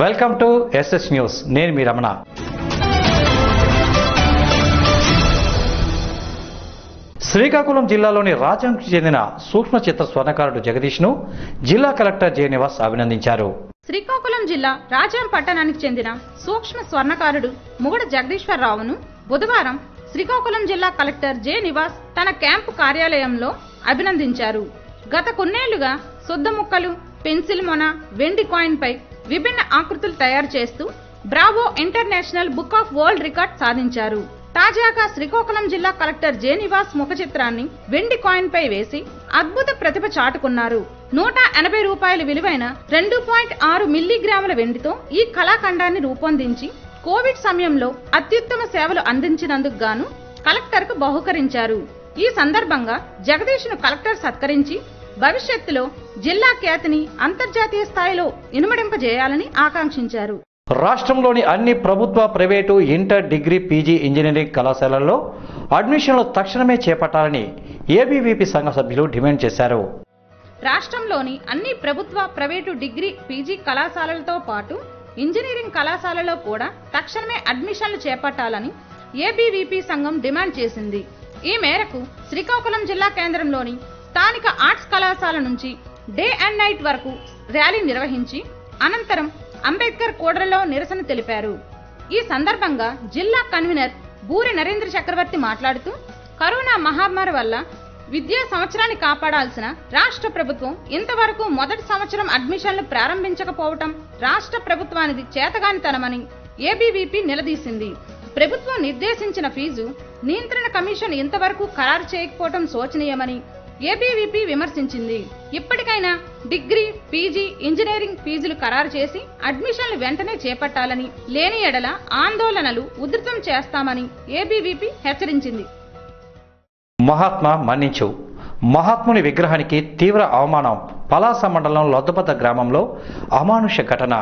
Welcome to SS news. నేను మీ రమణ. శ్రీకాకుళం జిల్లాలోని రాజంకు చెందిన సూక్ష్మ చిత్ర స్వర్ణకారుడు జగదీష్ను జిల్లా కలెక్టర్ జె నివాస్ అభినందించారు. శ్రీకాకుళం జిల్లా రాజాం పట్టణానికి చెందిన సూక్ష్మ స్వర్ణకారుడు ముగుడ జగదీశ్వరరావును బుధవారం శ్రీకాకుళం జిల్లా కలెక్టర్ జె నివాస్ తన క్యాంపు కార్యాలయంలో అభినందించారు. గత కొన్నేళ్లుగా శుద్ధ ముక్కలు, పెన్సిల్ మొన, వెండి కాయిన్ పై విభిన్న ఆకృతులు తయారు చేస్తూ Bravo international book of world record సాధించారు. తాజాగా శ్రీకాకుళం జిల్లా కలెక్టర్ జె నివాస్ ముఖ చిత్రాన్ని వెండి కాయిన్ పై వేసి అద్భుత ప్రతిభ చాటుకున్నారు. 180 రూపాయల విలువైన 2.6 మిల్లీగ్రాముల వెండితో ఈ కళాఖండాన్ని రూపొందించి కోవిడ్ సమయంలో అత్యుత్తమ సేవలు అందించినందుకు గాను కలెక్టర్ కు బహుకరించారు. ఈ సందర్భంగా జగదీష్ ను కలెక్టర్ సత్కరించి భవిష్యత్తులో జిల్లా ఖ్యాతిని అంతర్జాతీయ స్థాయిలో ఇనుమడింపజేయాలని ఆకాంక్షించారు. రాష్ట్రంలోని అన్ని ప్రభుత్వ, private, inter, degree, PG, engineering కళాశాలల్లో అడ్మిషన్లు తక్షణమే చేపట్టాలని ఏబీవీపీ సంఘ సభ్యులు డిమాండ్ చేశారు. రాష్ట్రంలోని అన్ని ప్రభుత్వ, ప్రైవేటు, డిగ్రీ, పీజీ కళాశాలలతో పాటు ఇంజనీరింగ్ కళాశాలలో కూడా తక్షణమే అడ్మిషన్లు చేపట్టాలని ఏబీవీపీ సంఘం డిమాండ్ చేసింది. ఈ మేరకు శ్రీకాకుళం జిల్లా కేంద్రంలోని స్థానిక ఆర్ట్స్ కళాశాల నుంచి డే అండ్ నైట్ వరకు ర్యాలీ నిర్వహించి అనంతరం అంబేద్కర్ కూడలిలో నిరసన తెలిపారు. ఈ సందర్భంగా జిల్లా కన్వీనర్ బూరి నరేంద్ర చక్రవర్తి మాట్లాడుతూ, కరోనా మహమ్మారి వల్ల విద్యా సంవత్సరాన్ని కాపాడాల్సిన రాష్ట్ర ప్రభుత్వం ఇంతవరకు మొదటి సంవత్సరం అడ్మిషన్లు ప్రారంభించకపోవటం రాష్ట్ర ప్రభుత్వానికి చేతగానితనమని ఏబీవీపీ నిలదీసింది. ప్రభుత్వం నిర్దేశించిన ఫీజు నియంత్రణ కమిషన్ ఇంతవరకు ఖరారు చేయకపోవటం శోచనీయమని ఏబీవీపీ విమర్శించింది. ఇప్పటికైనా డిగ్రీ, పీజీ, ఇంజనీరింగ్ ఫీజులు ఖరారు చేసి అడ్మిషన్లు వెంటనే చేపట్టాలని, లేని ఎడల ఆందోళనలు ఉధృతం చేస్తామని ఏబీవీపీ హెచ్చరించింది. మహాత్మా మన్నించు. మహాత్ముని విగ్రహానికి తీవ్ర అవమానం. పలాస మండలం లొద్దబద్ద గ్రామంలో అమానుష ఘటన.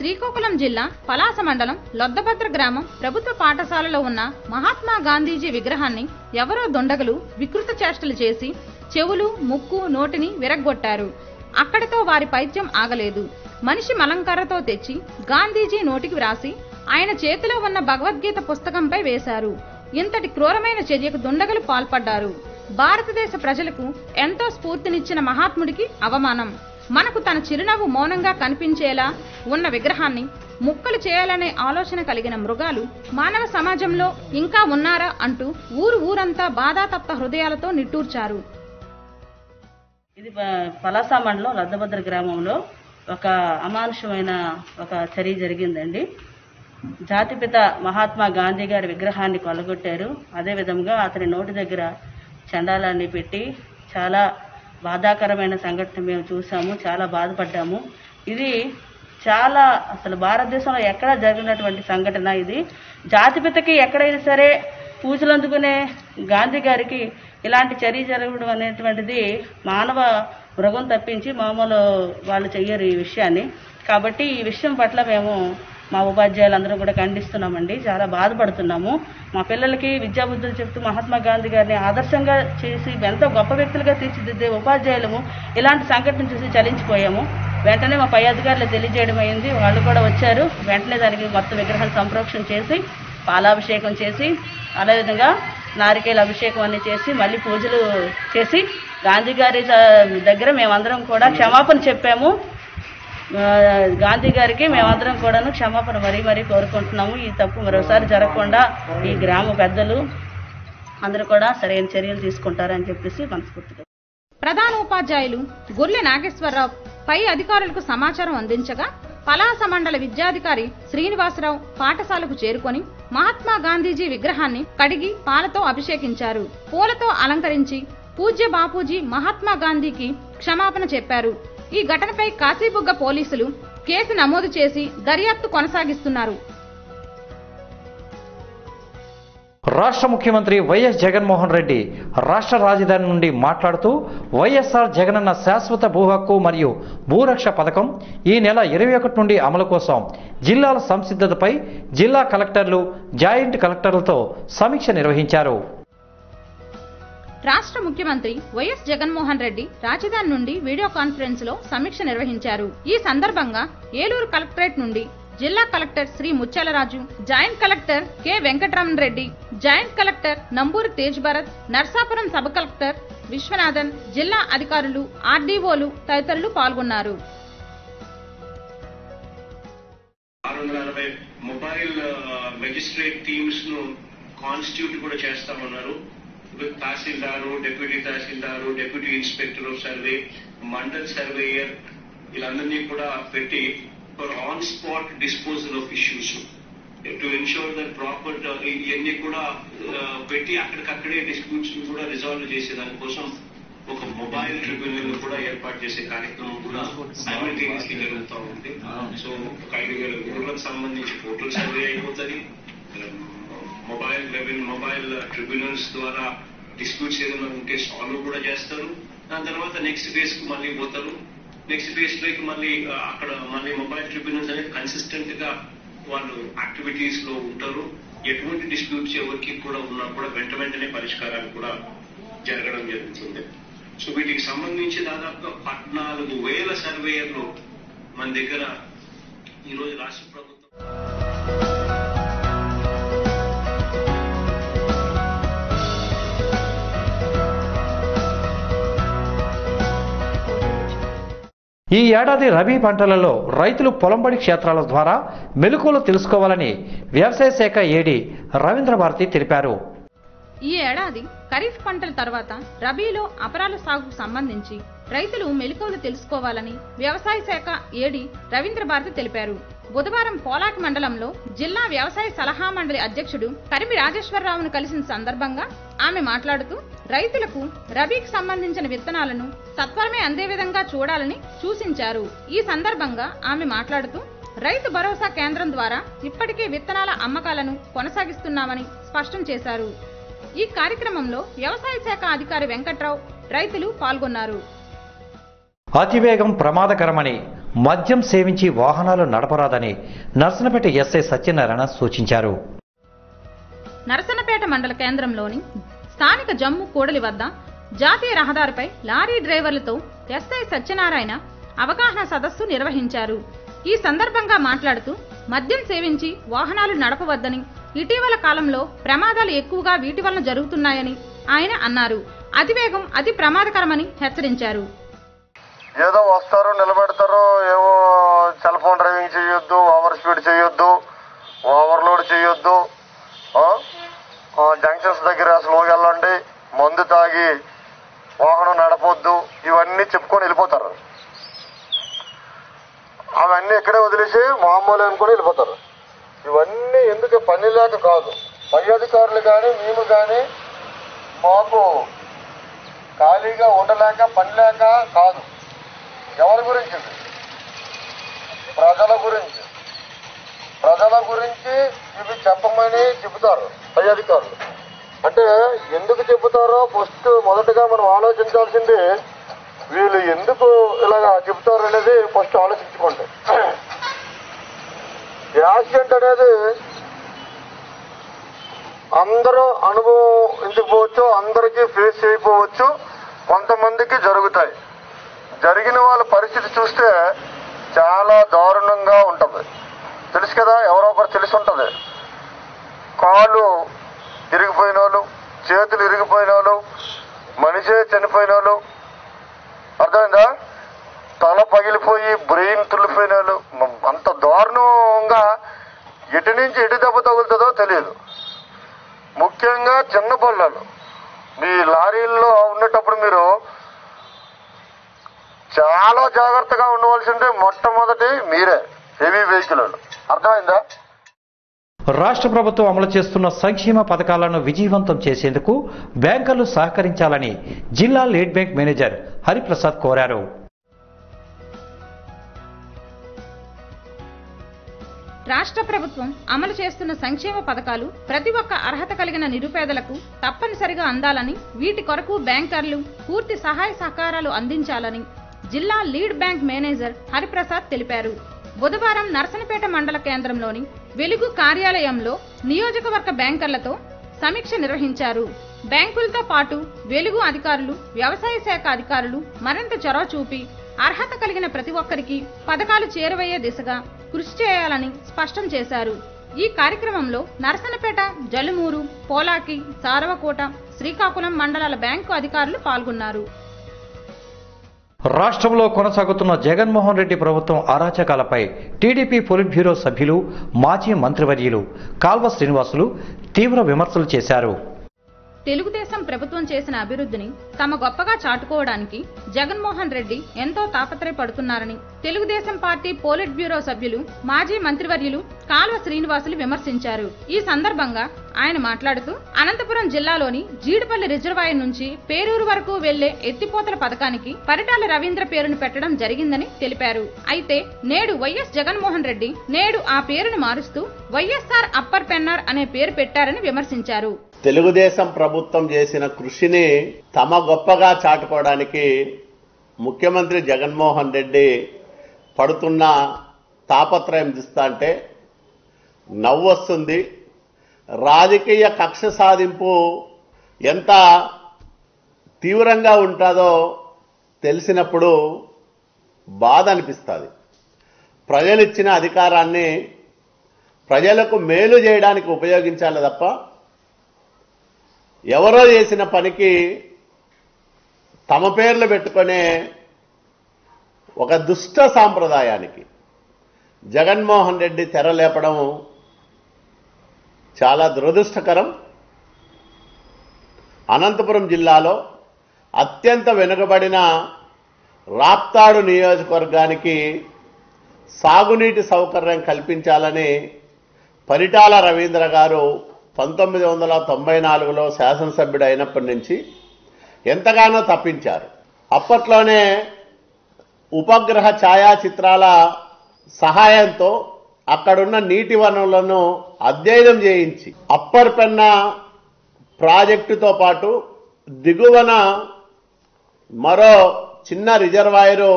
శ్రీకాకుళం జిల్లా పలాస మండలం లొద్దభద్ర గ్రామం ప్రభుత్వ పాఠశాలలో ఉన్న మహాత్మా గాంధీజీ విగ్రహాన్ని ఎవరో దుండగులు వికృత చేష్టలు చేసి చెవులు, ముక్కు, నోటిని విరగ్గొట్టారు. అక్కడితో వారి పైత్యం ఆగలేదు. మనిషి మలంకర్రతో తెచ్చి గాంధీజీ నోటికి వ్రాసి ఆయన చేతిలో ఉన్న భగవద్గీత పుస్తకంపై వేశారు. ఇంతటి క్రూరమైన చర్యకు దుండగులు పాల్పడ్డారు. భారతదేశ ప్రజలకు ఎంతో స్ఫూర్తినిచ్చిన మహాత్ముడికి అవమానం. మనకు తన చిరునవ్వు మౌనంగా కనిపించేలా ఉన్న విగ్రహాన్ని ముక్కలు చేయాలనే ఆలోచన కలిగిన మృగాలు మానవ సమాజంలో ఇంకా ఉన్నారా అంటూ ఊరంతా బాధాతప్త హృదయాలతో నిట్టూర్చారు. ఇది పలాస మండలం లద్దభద్ర గ్రామంలో ఒక అమానుషమైన ఒక చర్య జరిగిందండి. జాతిపిత మహాత్మా గాంధీ గారి విగ్రహాన్ని కొల్లగొట్టారు. అదేవిధంగా అతని నోటి దగ్గర చండాలాన్ని పెట్టి చాలా బాధాకరమైన సంఘటన మేము చూసాము. చాలా బాధపడ్డాము. ఇది చాలా అసలు భారతదేశంలో ఎక్కడ జరిగినటువంటి సంఘటన. ఇది జాతిపితకి ఎక్కడైనా సరే పూజలు అందుకునే గాంధీ గారికి ఇలాంటి చర్య జరగడం అనేటువంటిది మానవ మృగం తప్పించి మామూలు వాళ్ళు చెయ్యరు ఈ విషయాన్ని. కాబట్టి ఈ విషయం పట్ల మేము మా ఉపాధ్యాయులందరూ కూడా ఖండిస్తున్నామండి. చాలా బాధపడుతున్నాము. మా పిల్లలకి విద్యాబుద్ధులు చెప్తూ మహాత్మా గాంధీ గారిని ఆదర్శంగా చేసి ఎంతో గొప్ప వ్యక్తులుగా తీర్చిదిద్దే ఉపాధ్యాయులము ఇలాంటి సంఘటన చూసి చలించిపోయాము. వెంటనే మా పై అధికారులు తెలియజేయడం అయింది. వాళ్ళు కూడా వచ్చారు. వెంటనే దానికి మొత్తం విగ్రహాన్ని సంప్రోక్షణ చేసి పాలాభిషేకం చేసి అదేవిధంగా నారికేల అభిషేకం అన్ని చేసి మళ్ళీ పూజలు చేసి గాంధీ గారి దగ్గర మేమందరం కూడా క్షమాపణ చెప్పాము. గాంధీ గారికి మేమందరం కూడాను క్షమాపణ మరీ కోరుకుంటున్నాము. ఈ తప్పు మరోసారి జరగకుండా ఈ గ్రామ పెద్దలు అందరూ కూడా సరైన చర్యలు తీసుకుంటారని చెప్పేసి మనస్ఫూర్తిగా. ప్రధాన ఉపాధ్యాయులు గొర్లె నాగేశ్వరరావు పై అధికారులకు సమాచారం అందించగా పలాస మండల విద్యాధికారి శ్రీనివాసరావు పాఠశాలకు చేరుకొని మహాత్మా గాంధీజీ విగ్రహాన్ని కడిగి పాలతో అభిషేకించారు. పూలతో అలంకరించి పూజ్య బాపూజీ మహాత్మా గాంధీకి క్షమాపణ చెప్పారు. ఈ ఘటనపై కాశీబుగ్గ పోలీసులు కేసు నమోదు చేసి దర్యాప్తు కొనసాగిస్తున్నారు. రాష్ట్ర ముఖ్యమంత్రి వైఎస్ జగన్మోహన్ రెడ్డి రాష్ట్ర రాజధాని నుండి మాట్లాడుతూ వైఎస్ఆర్ జగనన్న శాశ్వత భూ హక్కు మరియు భూరక్ష పథకం ఈ నెల 21 నుండి అమలు కోసం జిల్లాల సంసిద్ధతపై జిల్లా కలెక్టర్లు, జాయింట్ కలెక్టర్లతో సమీక్ష నిర్వహించారు. రాష్ట్ర ముఖ్యమంత్రి వైఎస్ జగన్మోహన్ రెడ్డి రాజధాని నుండి వీడియో కాన్ఫరెన్స్ లో సమీక్ష నిర్వహించారు. ఈ సందర్భంగా ఏలూరు కలెక్టరేట్ నుండి జిల్లా collector Shri Muthyalaraju, joint collector K Venkataramana Reddy, joint collector Namburi Tej Bharat, Narsapuram sub collector Viswanathan, జిల్లా అధికారులు, ఆర్డీఓలు తదితరులు పాల్గొన్నారు. 640 మొబైల్ మెజిస్ట్రేట్ టీమ్స్ ను కాన్స్టిట్యూట్ కూడా చేస్తామన్నారు. తహసీల్దారు, డిప్యూటీ తహసీల్దారు, deputy inspector of survey, mandal surveyor వీళ్ళందరినీ కూడా పెట్టి for on spot disposal of issues to ensure that proper ఇవన్నీ కూడా పెట్టి అక్కడికక్కడే డిస్ప్యూట్స్ కూడా రిజాల్వ్ చేసే దానికోసం ఒక మొబైల్ ట్రిబ్యునల్ కూడా ఏర్పాటు చేసే కార్యక్రమం కూడా సైమల్టేనియస్లీ జరుగుతూ ఉంది. సో ఒక 5,000 ఊర్లకు సంబంధించి పోర్టల్ సర్వే అయిపోతుంది. మొబైల్ ట్రిబ్యునల్స్ ద్వారా డిస్ప్యూట్స్ ఏదైనా ఉంటే సాల్వ్ కూడా చేస్తారు. దాని తర్వాత నెక్స్ట్ ఫేజ్ కు మళ్ళీ పోతారు. నెక్స్ట్ ఫేజ్ లోకి మళ్ళీ అక్కడ మళ్ళీ మొబైల్ ట్రిబ్యునల్స్ అనేది కన్సిస్టెంట్ గా వాళ్ళు యాక్టివిటీస్ లో ఉంటారు. ఎటువంటి డిస్ప్యూట్స్ ఎవరికి కూడా ఉన్నా కూడా వెంటనే పరిష్కారాలు కూడా జరగడం జరుగుతుంది. సో వీటికి సంబంధించి దాదాపుగా 14,000 సర్వేయర్లు మన దగ్గర ఈరోజు రాష్ట్ర ప్రభుత్వం ఈ ఏడాది రబీ పంటలలో రైతులు పొలంబడి క్షేత్రాల ద్వారా మెలకువలు తెలుసుకోవాలని వ్యవసాయ శాఖ ఏడీ రవీంద్ర భారతి తెలిపారు. ఈ ఏడాది ఖరీఫ్ పంటల తర్వాత రబీలో అపరాల సాగుకు సంబంధించి రైతులు మెలకువలు తెలుసుకోవాలని వ్యవసాయ శాఖ ఏడీ రవీంద్ర భారతి తెలిపారు. బుధవారం పోలాకి మండలంలో జిల్లా వ్యవసాయ సలహా మండలి అధ్యక్షుడు కరిమి రాజేశ్వరరావును కలిసిన సందర్భంగా ఆమె మాట్లాడుతూ రైతులకు రబీకి సంబంధించిన విత్తనాలను సత్వరమే అందే విధంగా చూడాలని సూచించారు. ఈ సందర్భంగా ఆమె మాట్లాడుతూ రైతు భరోసా కేంద్రం ద్వారా ఇప్పటికే విత్తనాల అమ్మకాలను కొనసాగిస్తున్నామని స్పష్టం చేశారు. ఈ కార్యక్రమంలో వ్యవసాయ శాఖ అధికారి వెంకట్రావు, రైతులు పాల్గొన్నారు. అతివేగం ప్రమాదకరమని, మద్యం సేవించి వాహనాలు నడపరాదని నర్సనపేట ఎస్ఐ సత్యనారాయణ సూచించారు. నరసన్నపేట మండల కేంద్రంలోని స్థానిక జమ్ము కూడలి వద్ద జాతీయ రహదారిపై లారీ డ్రైవర్లతో ఎస్ఐ సత్యనారాయణ అవగాహన సదస్సు నిర్వహించారు. ఈ సందర్భంగా మాట్లాడుతూ మద్యం సేవించి వాహనాలు నడపవద్దని, ఇటీవల కాలంలో ప్రమాదాలు ఎక్కువగా వీటి వలన జరుగుతున్నాయని ఆయన అన్నారు. అతివేగం అతి ప్రమాదకరమని హెచ్చరించారు. ఏదో వస్తారు, నిలబెడతారు, ఏవో సెల్ ఫోన్ డ్రైవింగ్ చేయొద్దు, ఓవర్ స్పీడ్ చేయొద్దు, ఓవర్లోడ్ చేయొద్దు, జంక్షన్స్ దగ్గర స్లోగా వెళ్ళండి, మందు తాగి వాహనం నడపొద్దు, ఇవన్నీ చెప్పుకొని వెళ్ళిపోతారు. అవన్నీ ఇక్కడే వదిలేసి మామూలు అనుకుని వెళ్ళిపోతారు. ఇవన్నీ ఎందుకు పని లేక కాదు, పై అధికారులు కానీ మేము కానీ మాకు ఖాళీగా ఉండలేక పని లేక కాదు. ఎవరి గురించి? ప్రజల గురించి. ప్రజల గురించి ఇవి చెప్పమని చెబుతారు పై అధికారులు. అంటే ఎందుకు చెబుతారో మొదటగా మనం ఆలోచించాల్సింది, వీళ్ళు ఎందుకు ఇలాగా చెబుతారు అనేది ఫస్ట్ ఆలోచించుకోండి. యాక్సిడెంట్ అనేది అందరూ అనుభవించకపోవచ్చు, అందరికీ ఫేస్ చేయకపోవచ్చు, కొంతమందికి జరుగుతాయి. జరిగిన వాళ్ళ పరిస్థితి చూస్తే చాలా దారుణంగా ఉంటుంది. తెలుసు కదా, ఎవరో ఒకరు తెలిసి ఉంటుంది. కాళ్ళు ఇరిగిపోయిన వాళ్ళు, చేతులు ఇరిగిపోయిన వాళ్ళు, మనిషే చనిపోయిన వాళ్ళు, అర్థమైందా? తల పగిలిపోయి బ్రెయిన్ తుల్లిపోయిన వాళ్ళు. అంత దారుణంగా ఎటు నుంచి ఎటు దెబ్బ తగులుతుందో తెలియదు. ముఖ్యంగా చిన్న బళ్ళలు, మీ లారీల్లో ఉండేటప్పుడు మీరు చాలా జాగ్రత్తగా ఉండవలసిందే. మొట్టమొదటి మీరే హెవీ వెహికల్. అర్థమైందా? రాష్ట్ర ప్రభుత్వం అమలు చేస్తున్న సంక్షేమ పథకాలను విజయవంతం చేసేందుకు బ్యాంకర్లు సహకరించాలని జిల్లా లీడ్ బ్యాంక్ మేనేజర్ హరిప్రసాద్ కోరారు. రాష్ట్ర ప్రభుత్వం అమలు చేస్తున్న సంక్షేమ పథకాలు ప్రతి ఒక్క అర్హత కలిగిన నిరుపేదలకు తప్పనిసరిగా అందాలని, వీటి కొరకు బ్యాంకర్లు పూర్తి సహాయ సహకారాలు అందించాలని జిల్లా లీడ్ బ్యాంక్ మేనేజర్ హరిప్రసాద్ తెలిపారు. బుధవారం నర్సనపేట మండల కేంద్రంలోని వెలుగు కార్యాలయంలో నియోజకవర్గ బ్యాంకర్లతో సమీక్ష నిర్వహించారు. బ్యాంకులతో పాటు వెలుగు అధికారులు, వ్యవసాయ శాఖ అధికారులు మరింత చొరవ చూపి అర్హత కలిగిన ప్రతి ఒక్కరికి పథకాలు చేరువయ్యే దిశగా కృషి చేయాలని స్పష్టం చేశారు. ఈ కార్యక్రమంలో నరసనపేట, జలుమూరు, పోలాకి, సారవకోట, శ్రీకాకుళం మండలాల బ్యాంకు అధికారులు పాల్గొన్నారు. రాష్ట్రంలో కొనసాగుతున్న జగన్మోహన్ రెడ్డి ప్రభుత్వం అరాచకాలపై టీడీపీ పొలిట్ బ్యూరో సభ్యులు, మాజీ మంత్రివర్యులు కాల్వ శ్రీనివాసులు తీవ్ర విమర్శలు చేశారు. తెలుగుదేశం ప్రభుత్వం చేసిన అభివృద్ధిని తమ గొప్పగా చాటుకోవడానికి జగన్మోహన్ రెడ్డి ఎంతో తాపత్రయపడుతున్నారని తెలుగుదేశం పార్టీ పోలిట్ బ్యూరో సభ్యులు, మాజీ మంత్రివర్యులు కాల్వ శ్రీనివాసులు విమర్శించారు. ఈ సందర్భంగా ఆయన మాట్లాడుతూ అనంతపురం జిల్లాలోని జీడిపల్లి రిజర్వాయర్ నుంచి పేరూరు వరకు వెళ్లే ఎత్తిపోతల పథకానికి పరిటాల రవీంద్ర పేరును పెట్టడం జరిగిందని తెలిపారు. అయితే నేడు వైఎస్ జగన్మోహన్ రెడ్డి నేడు ఆ పేరును మారుస్తూ వైఎస్ఆర్ అప్పర్ పెన్నార్ అనే పేరు పెట్టారని విమర్శించారు. తెలుగుదేశం ప్రభుత్వం చేసిన కృషిని తమ గొప్పగా చాటుకోవడానికి ముఖ్యమంత్రి జగన్మోహన్ రెడ్డి పడుతున్న తాపత్రయం చూస్తా అంటే నవ్వొస్తుంది. రాజకీయ కక్ష సాధింపు ఎంత తీవ్రంగా ఉంటుందో తెలిసినప్పుడు బాధ అనిపిస్తుంది. ప్రజలిచ్చిన అధికారాన్ని ప్రజలకు మేలు చేయడానికి ఉపయోగించాలి తప్ప ఎవరో చేసిన పనికి తమ పేర్లు పెట్టుకునే ఒక దుష్ట సాంప్రదాయానికి జగన్మోహన్ రెడ్డి తెరలేపడం చాలా దురదృష్టకరం. అనంతపురం జిల్లాలో అత్యంత వెనుకబడిన రాప్తాడు నియోజకవర్గానికి సాగునీటి సౌకర్యం కల్పించాలని పరిటాల రవీంద్ర గారు 1994లో శాసనసభ్యుడు అయినప్పటి నుంచి ఎంతగానో తప్పించారు. అప్పట్లోనే ఉపగ్రహ ఛాయాచిత్రాల సహాయంతో అక్కడున్న నీటి వనరులను అధ్యయనం చేయించి అప్పర్ పెన్నా ప్రాజెక్టుతో పాటు దిగువన మరో చిన్న రిజర్వాయరు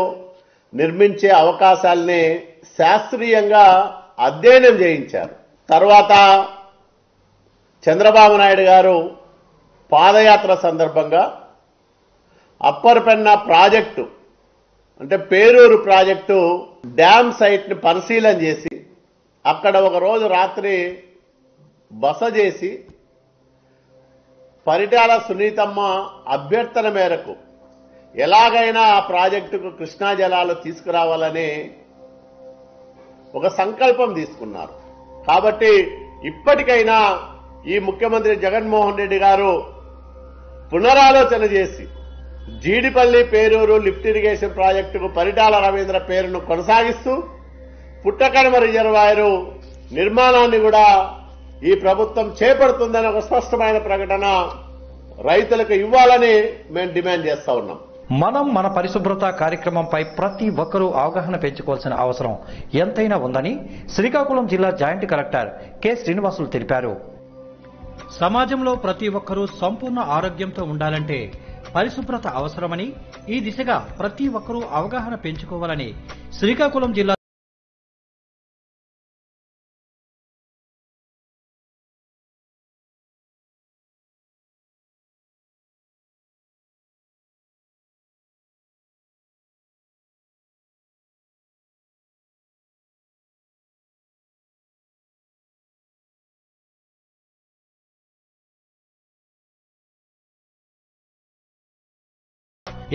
నిర్మించే అవకాశాల్ని శాస్త్రీయంగా అధ్యయనం చేయించారు. తర్వాత చంద్రబాబు నాయుడు గారు పాదయాత్ర సందర్భంగా అప్పర్ పెన్నా ప్రాజెక్టు అంటే పేరూరు ప్రాజెక్టు డ్యామ్ సైట్ని పరిశీలన చేసి అక్కడ ఒక రోజు రాత్రి బస చేసి పరిటాల సునీతమ్మ అభ్యర్థన మేరకు ఎలాగైనా ఆ ప్రాజెక్టుకు కృష్ణా జలాలు తీసుకురావాలని ఒక సంకల్పం తీసుకున్నారు. కాబట్టి ఇప్పటికైనా ఈ ముఖ్యమంత్రి జగన్మోహన్ రెడ్డి గారు పునరాలోచన చేసి జీడిపల్లి పేరూరు లిఫ్ట్ ఇరిగేషన్ ప్రాజెక్టుకు పరిటాల రవీంద్ర పేరును కొనసాగిస్తూ పుట్టకడమ రిజర్వాయరు నిర్మాణాన్ని కూడా ఈ ప్రభుత్వం చేపడుతుందని ఒక స్పష్టమైన ప్రకటన రైతులకు ఇవ్వాలని మేము డిమాండ్ చేస్తా ఉన్నాం. మనం మన పరిశుభ్రత కార్యక్రమంపై ప్రతి ఒక్కరూ అవగాహన పెంచుకోవాల్సిన అవసరం ఎంతైనా ఉందని శ్రీకాకుళం జిల్లా జాయింట్ కలెక్టర్ కె శ్రీనివాసులు తెలిపారు. సమాజంలో ప్రతి ఒక్కరూ సంపూర్ణ ఆరోగ్యంతో ఉండాలంటే పరిశుభ్రత అవసరమని, ఈ దిశగా ప్రతి ఒక్కరూ అవగాహన పెంచుకోవాలని శ్రీకాకుళం జిల్లా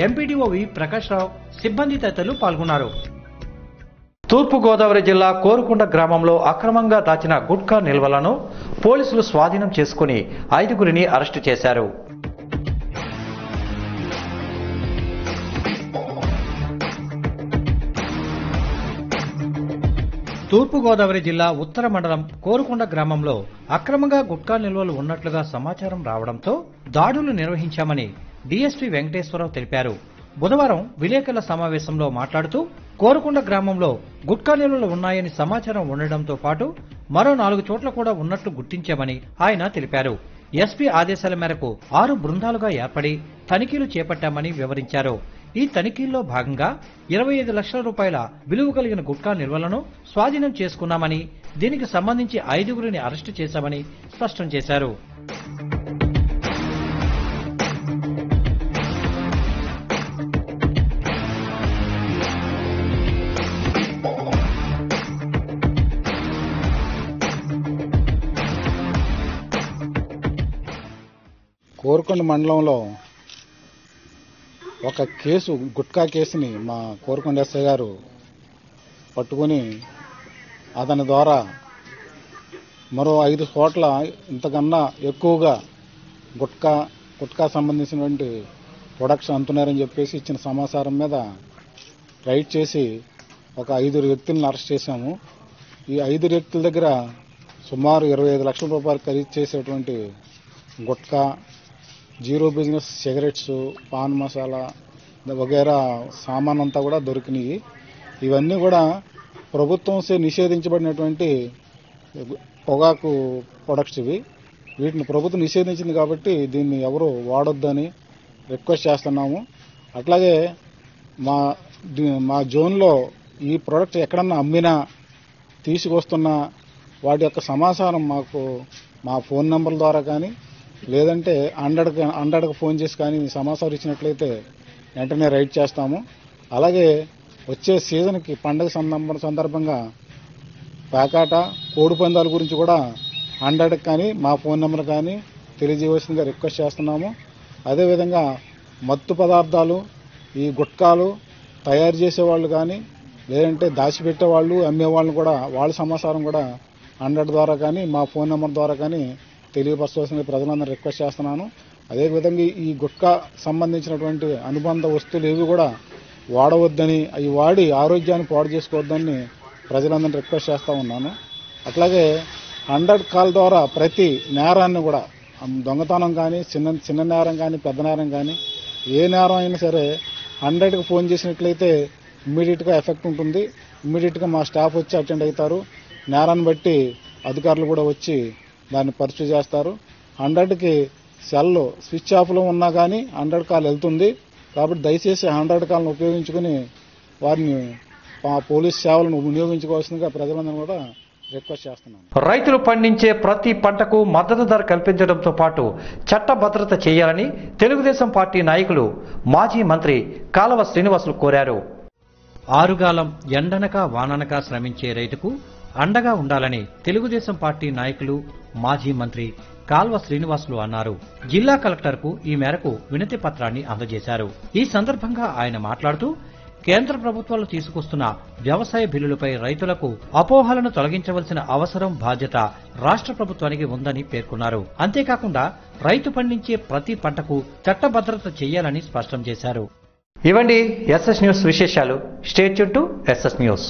ఎంపీడీఓ వి ప్రకాష్ రావు, సిబ్బంది తదితరులు పాల్గొన్నారు. తూర్పుగోదావరి జిల్లా కోరుకొండ గ్రామంలో అక్రమంగా దాచిన గుట్కా నిల్వలను పోలీసులు స్వాధీనం చేసుకుని 5గురిని అరెస్టు చేశారు. తూర్పుగోదావరి జిల్లా ఉత్తర మండలం కోరుకొండ గ్రామంలో అక్రమంగా గుట్కా నిల్వలు ఉన్నట్లుగా సమాచారం రావడంతో దాడులు నిర్వహించామని డీఎస్పీ వెంకటేశ్వరరావు తెలిపారు. బుధవారం విలేకరుల సమావేశంలో మాట్లాడుతూ కోరుకొండ గ్రామంలో గుట్కా నిల్వలు ఉన్నాయని సమాచారం ఉండడంతో పాటు మరో 4 చోట్ల కూడా ఉన్నట్లు గుర్తించామని ఆయన తెలిపారు. ఎస్పీ ఆదేశాల మేరకు 6 బృందాలుగా ఏర్పడి తనిఖీలు చేపట్టామని వివరించారు. ఈ తనిఖీల్లో భాగంగా 25 లక్షల రూపాయల విలువ కలిగిన గుట్కా నిల్వలను స్వాధీనం చేసుకున్నామని, దీనికి సంబంధించి 5గురిని అరెస్టు చేశామని స్పష్టం చేశారు. కోరుకొండ మండలంలో ఒక కేసు గుట్కా కేసుని మా కోరుకొండ ఎస్ఐ గారు పట్టుకుని అతని ద్వారా మరో 5 చోట్ల ఇంతకన్నా ఎక్కువగా గుట్కా సంబంధించినటువంటి ప్రొడక్ట్స్ అమ్ముతున్నారని చెప్పేసి ఇచ్చిన సమాచారం మీద రైడ్ చేసి ఒక 5 వ్యక్తులను అరెస్ట్ చేశాము. ఈ 5 వ్యక్తుల దగ్గర సుమారు 25 లక్షల రూపాయలు ఖరీదు చేసేటువంటి gutka, zero business cigarettes, pan masala వగైరా సామాన్ అంతా కూడా దొరికినాయి. ఇవన్నీ కూడా ప్రభుత్వం నిషేధించబడినటువంటి పొగాకు ప్రొడక్ట్స్ ఇవి. వీటిని ప్రభుత్వం నిషేధించింది కాబట్టి దీన్ని ఎవరు వాడొద్దని రిక్వెస్ట్ చేస్తున్నాము. అట్లాగే మా జోన్లో ఈ ప్రొడక్ట్ ఎక్కడన్నా అమ్మినా తీసుకొస్తున్నా వాటి యొక్క సమాచారం మాకు మా ఫోన్ నంబర్ల ద్వారా కానీ లేదంటే 100కి ఫోన్ చేసి కానీ సమాచారం ఇచ్చినట్లయితే వెంటనే రైడ్ చేస్తాము. అలాగే వచ్చే సీజన్కి పండుగ సందర్భంగా పేకాట, కోడి పందాల గురించి కూడా 100కి కానీ మా ఫోన్ నెంబర్ కానీ తెలియజేయవలసిందిగా రిక్వెస్ట్ చేస్తున్నాము. అదేవిధంగా మత్తు పదార్థాలు, ఈ గుట్కాలు తయారు చేసేవాళ్ళు కానీ లేదంటే దాచిపెట్టేవాళ్ళు, అమ్మేవాళ్ళని కూడా వాళ్ళ సమాచారం కూడా 100 ద్వారా కానీ మా ఫోన్ నెంబర్ ద్వారా కానీ తెలియపరచవలసిన ప్రజలందరూ రిక్వెస్ట్ చేస్తున్నాను. అదేవిధంగా ఈ గుట్కా సంబంధించినటువంటి అనుబంధ వస్తువులు ఏవి కూడా వాడవద్దని, అవి వాడి ఆరోగ్యాన్ని పాడు చేసుకోవద్దని ప్రజలందరినీ రిక్వెస్ట్ చేస్తూ ఉన్నాను. అట్లాగే 100 కాల్ ద్వారా ప్రతి నేరాన్ని కూడా దొంగతనం కానీ చిన్న నేరం కానీ పెద్ద నేరం కానీ ఏ నేరం అయినా సరే 100కి ఫోన్ చేసినట్లయితే ఇమ్మీడియట్గా ఎఫెక్ట్ ఉంటుంది. ఇమ్మీడియట్గా మా స్టాఫ్ వచ్చి అటెండ్ అవుతారు. నేరాన్ని బట్టి అధికారులు కూడా వచ్చి దాన్ని పర్సూ చేస్తారు. 100కి సెల్ స్విచ్ ఆఫ్లో ఉన్నా కానీ 100 కాల్ వెళ్తుంది. కాబట్టి దయచేసి 100 కాల్ను ఉపయోగించుకుని వారిని పోలీస్ సేవలను వినియోగించుకోవాల్సిందిగా ప్రజలందరూ కూడా రిక్వెస్ట్ చేస్తున్నాను. రైతులు పండించే ప్రతి పంటకు మద్దతు ధర కల్పించడంతో పాటు చట్ట భద్రత చేయాలని తెలుగుదేశం పార్టీ నాయకులు మాజీ మంత్రి కాలవ శ్రీనివాసులు కోరారు. ఆరుగాలం ఎండనక వాననక శ్రమించే రైతుకు అండగా ఉండాలని తెలుగుదేశం పార్టీ నాయకులు మాజీ మంత్రి కాల్వ శ్రీనివాసులు అన్నారు. జిల్లా కలెక్టర్కు ఈ మేరకు వినతి పత్రాన్ని అందజేశారు. ఈ సందర్భంగా ఆయన మాట్లాడుతూ కేంద్ర ప్రభుత్వాలు తీసుకొస్తున్న వ్యవసాయ బిల్లులపై రైతులకు అపోహలను తొలగించవలసిన అవసరం, బాధ్యత రాష్ట్ర ప్రభుత్వానికి ఉందని పేర్కొన్నారు. అంతేకాకుండా రైతు పండించే ప్రతి పంటకు చట్టభద్రత చేయాలని స్పష్టం చేశారు. ఇవండి ఎస్ఎస్ న్యూస్ విశేషాలు. Stay tune to SS news.